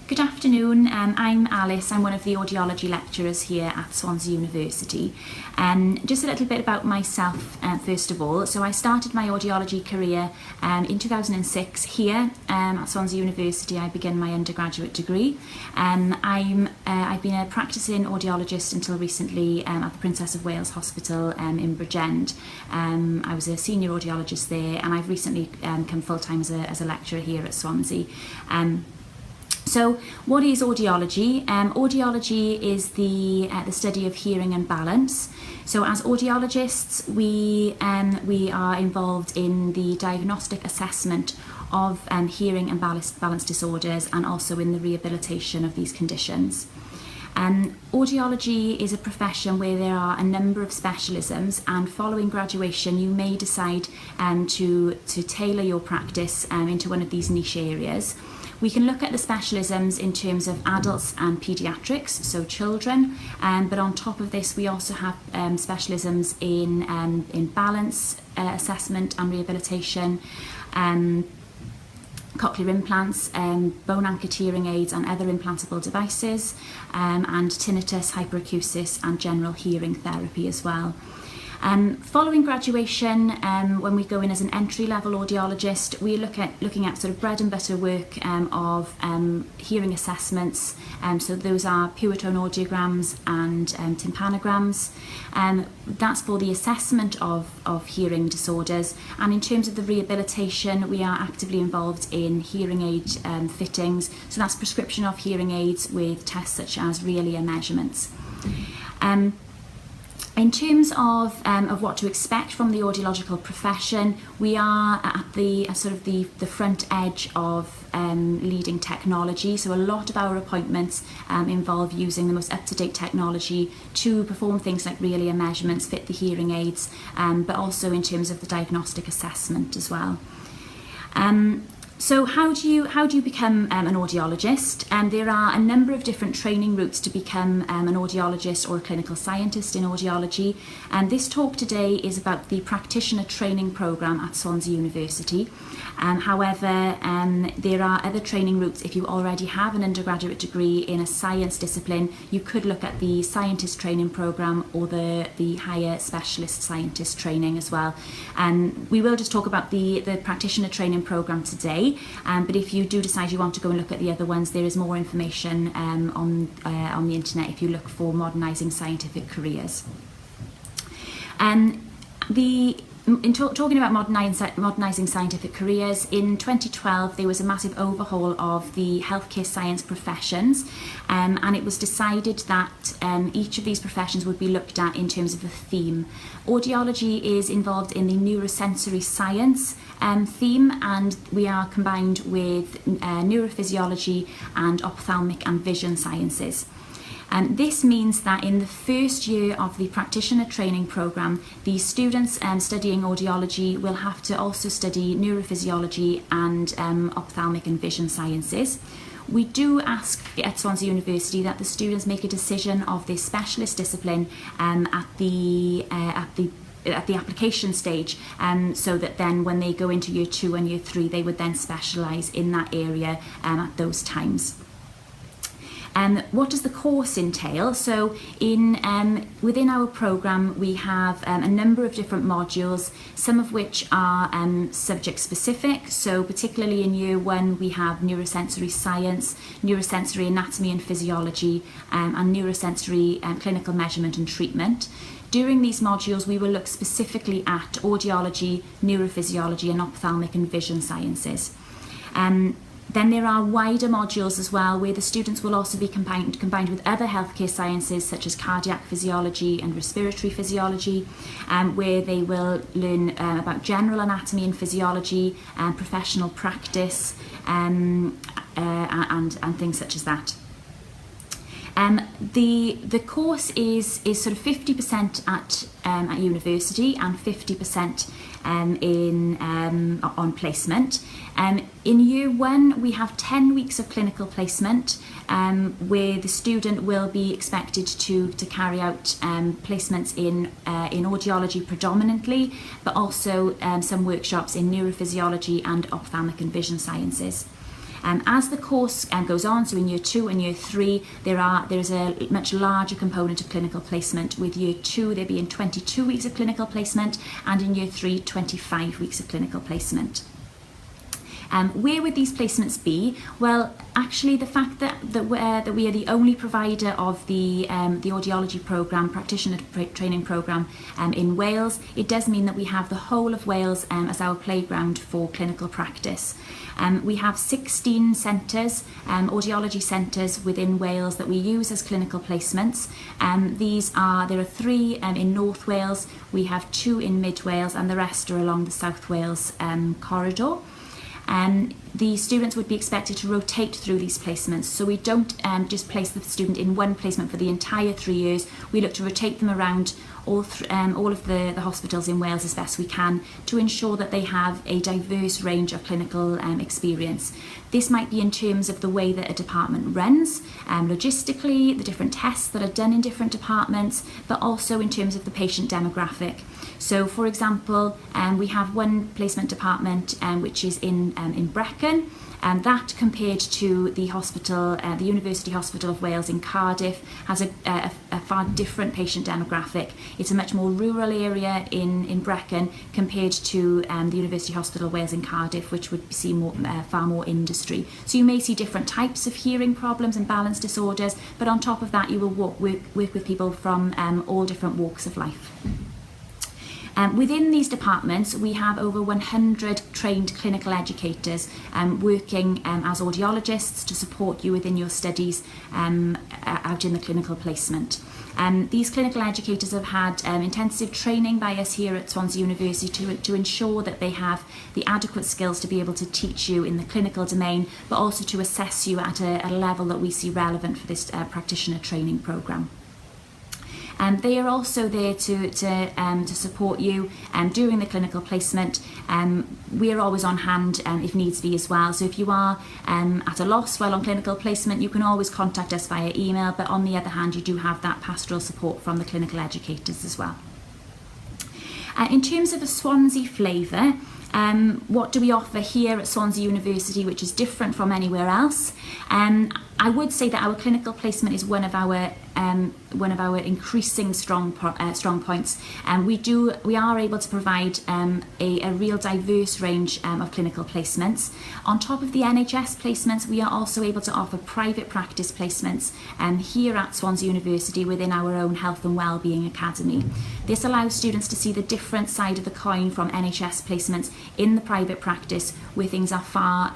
Good afternoon, I'm Alice. I'm one of the audiology lecturers here at Swansea University. Just a little bit about myself first of all. So I started my audiology career in 2006 here at Swansea University. I began my undergraduate degree. I've been a practicing audiologist until recently at the Princess of Wales Hospital in Bridgend. I was a senior audiologist there, and I've recently come full-time as a lecturer here at Swansea. So what is audiology? Audiology is the study of hearing and balance. So as audiologists, we are involved in the diagnostic assessment of hearing and balance disorders, and also in the rehabilitation of these conditions. Audiology is a profession where there are a number of specialisms, and following graduation you may decide to tailor your practice into one of these niche areas. We can look at the specialisms in terms of adults and paediatrics, so children, but on top of this we also have specialisms in balance assessment and rehabilitation, cochlear implants, bone anchored hearing aids and other implantable devices, and tinnitus, hyperacusis and general hearing therapy as well. Following graduation, when we go in as an entry-level audiologist, we're looking at sort of bread and butter work of hearing assessments. So those are pure tone audiograms and tympanograms. That's for the assessment of hearing disorders. And in terms of the rehabilitation, we are actively involved in hearing aid fittings. So that's prescription of hearing aids with tests such as real ear measurements. In terms of what to expect from the audiological profession, we are at the front edge of leading technology. So a lot of our appointments involve using the most up-to-date technology to perform things like real ear measurements, fit the hearing aids, but also in terms of the diagnostic assessment as well. So how do you become an audiologist? There are a number of different training routes to become an audiologist or a clinical scientist in audiology. And this talk today is about the practitioner training programme at Swansea University. However, there are other training routes. If you already have an undergraduate degree in a science discipline, you could look at the scientist training programme or the higher specialist scientist training as well. We will just talk about the practitioner training programme today. But if you do decide you want to go and look at the other ones, there is more information on the internet if you look for Modernising Scientific Careers. Talking about modernising scientific careers, in 2012 there was a massive overhaul of the healthcare science professions, and it was decided that each of these professions would be looked at in terms of a theme. Audiology is involved in the neurosensory science theme, and we are combined with neurophysiology and ophthalmic and vision sciences. This means that in the first year of the practitioner training programme, the students studying audiology will have to also study neurophysiology and ophthalmic and vision sciences. We do ask at Swansea University that the students make a decision of this specialist discipline at the application stage, so that then when they go into year 2 and year 3, they would then specialise in that area at those times. What does the course entail? So within our programme we have a number of different modules, some of which are subject specific. So particularly in year 1 we have neurosensory science, neurosensory anatomy and physiology, and neurosensory clinical measurement and treatment. During these modules we will look specifically at audiology, neurophysiology and ophthalmic and vision sciences. Then there are wider modules as well, where the students will also be combined with other healthcare sciences such as cardiac physiology and respiratory physiology, where they will learn about general anatomy and physiology, professional practice, and things such as that. The course is sort of 50% at university and 50% on placement. In year 1 we have 10 weeks of clinical placement, where the student will be expected to carry out placements in audiology predominantly, but also some workshops in neurophysiology and ophthalmic and vision sciences. As the course goes on, so in year 2 and year 3, there's a much larger component of clinical placement. With year 2, there being 22 weeks of clinical placement, and in year 3, 25 weeks of clinical placement. Where would these placements be? Well, actually, the fact that we are the only provider of the audiology programme, practitioner training programme in Wales, it does mean that we have the whole of Wales as our playground for clinical practice. We have 16 centres, audiology centres within Wales that we use as clinical placements. There are 3 in North Wales, we have 2 in Mid Wales, and the rest are along the South Wales corridor. The students would be expected to rotate through these placements, so we don't just place the student in one placement for the entire 3 years. We look to rotate them around all of the hospitals in Wales as best we can to ensure that they have a diverse range of clinical experience. This might be in terms of the way that a department runs, logistically, the different tests that are done in different departments, but also in terms of the patient demographic. So, for example, we have one placement department which is in Brecon, and that compared to the hospital, the University Hospital of Wales in Cardiff, has a far different patient demographic. It's a much more rural area in Brecon compared to the University Hospital of Wales in Cardiff, which would see far more industry. So you may see different types of hearing problems and balance disorders, but on top of that you will work with people from all different walks of life. Within these departments, we have over 100 trained clinical educators working as audiologists to support you within your studies out in the clinical placement. These clinical educators have had intensive training by us here at Swansea University to ensure that they have the adequate skills to be able to teach you in the clinical domain, but also to assess you at a level that we see relevant for this practitioner training programme. They are also there to support you during the clinical placement. We are always on hand if needs be as well. So if you are at a loss while on clinical placement, you can always contact us via email. But on the other hand, you do have that pastoral support from the clinical educators as well. In terms of a Swansea flavour, what do we offer here at Swansea University which is different from anywhere else? I would say that our clinical placement is one of our increasing strong points. We are able to provide a real diverse range of clinical placements. On top of the NHS placements, we are also able to offer private practice placements here at Swansea University within our own Health and Wellbeing Academy. This allows students to see the different side of the coin from NHS placements in the private practice, where things are far,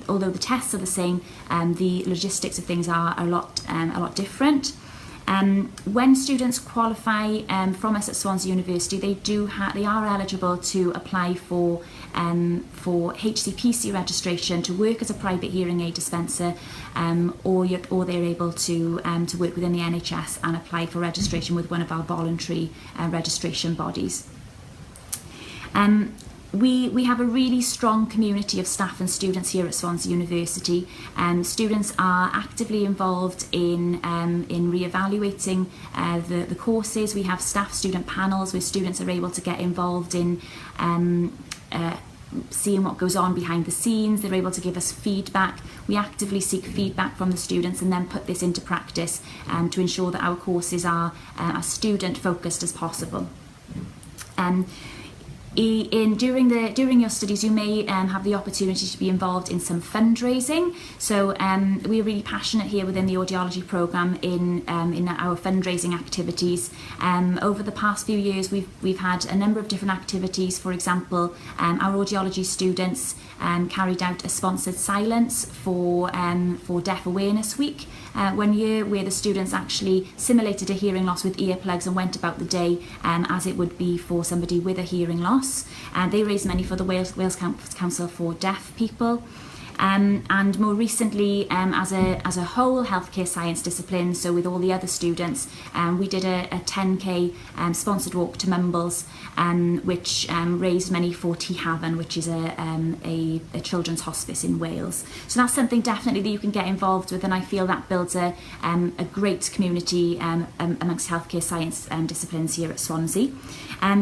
although the tests are the same, the logistics of things are a lot different. When students qualify from us at Swansea University, they are eligible to apply for HCPC registration to work as a private hearing aid dispenser, or they're able to work within the NHS and apply for registration with one of our voluntary registration bodies. We have a really strong community of staff and students here at Swansea University. Students are actively involved in re-evaluating the courses. We have staff-student panels where students are able to get involved in seeing what goes on behind the scenes. They're able to give us feedback. We actively seek feedback from the students and then put this into practice to ensure that our courses are as student-focused as possible. During your studies, you may have the opportunity to be involved in some fundraising. So we're really passionate here within the audiology programme in our fundraising activities. Over the past few years, we've had a number of different activities. For example, our audiology students carried out a sponsored silence for Deaf Awareness Week 1 year, where the students actually simulated a hearing loss with earplugs and went about the day as it would be for somebody with a hearing loss. They raised money for the Wales Council for Deaf People. And more recently, as a whole healthcare science discipline, so with all the other students, we did a 10k sponsored walk to Mumbles, which raised money for T Haven, which is a children's hospice in Wales. So that's something definitely that you can get involved with, and I feel that builds a great community amongst healthcare science disciplines here at Swansea.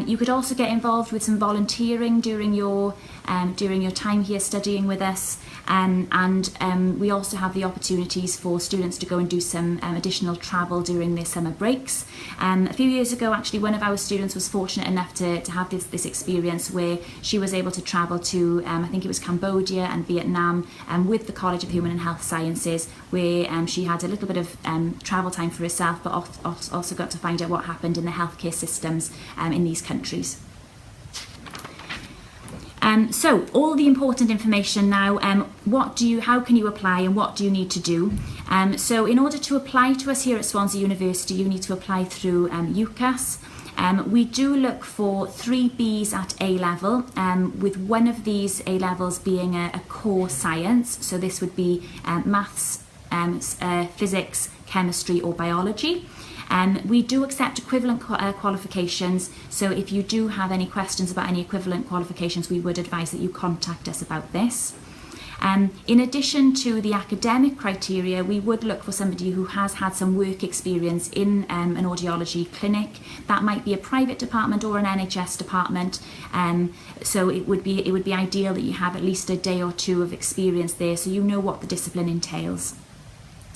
You could also get involved with some volunteering during your during your time here studying with us, and we also have the opportunities for students to go and do some additional travel during their summer breaks. A few years ago, actually, one of our students was fortunate enough to have this experience where she was able to travel to, I think it was Cambodia and Vietnam, with the College of Human and Health Sciences, where she had a little bit of travel time for herself, but also got to find out what happened in the healthcare systems in these countries. So all the important information now, how can you apply and what do you need to do? So in order to apply to us here at Swansea University, you need to apply through UCAS. We do look for 3 Bs at A level, with one of these A levels being a core science. So this would be maths, physics, chemistry or biology. We do accept equivalent qualifications, so if you do have any questions about any equivalent qualifications, we would advise that you contact us about this. In addition to the academic criteria, we would look for somebody who has had some work experience in an audiology clinic. That might be a private department or an NHS department, so it would be ideal that you have at least a day or two of experience there, so you know what the discipline entails.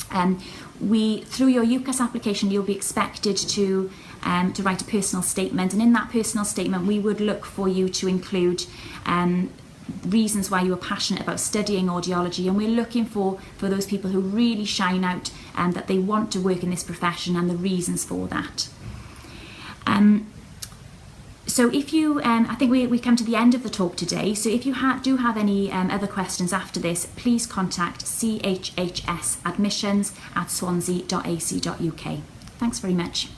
Through your UCAS application, you'll be expected to write a personal statement, and in that personal statement we would look for you to include reasons why you are passionate about studying audiology, and we're looking for those people who really shine out and that they want to work in this profession and the reasons for that. So if you, I think we come to the end of the talk today, so if you do have any other questions after this, please contact chhsadmissions@swansea.ac.uk. Thanks very much.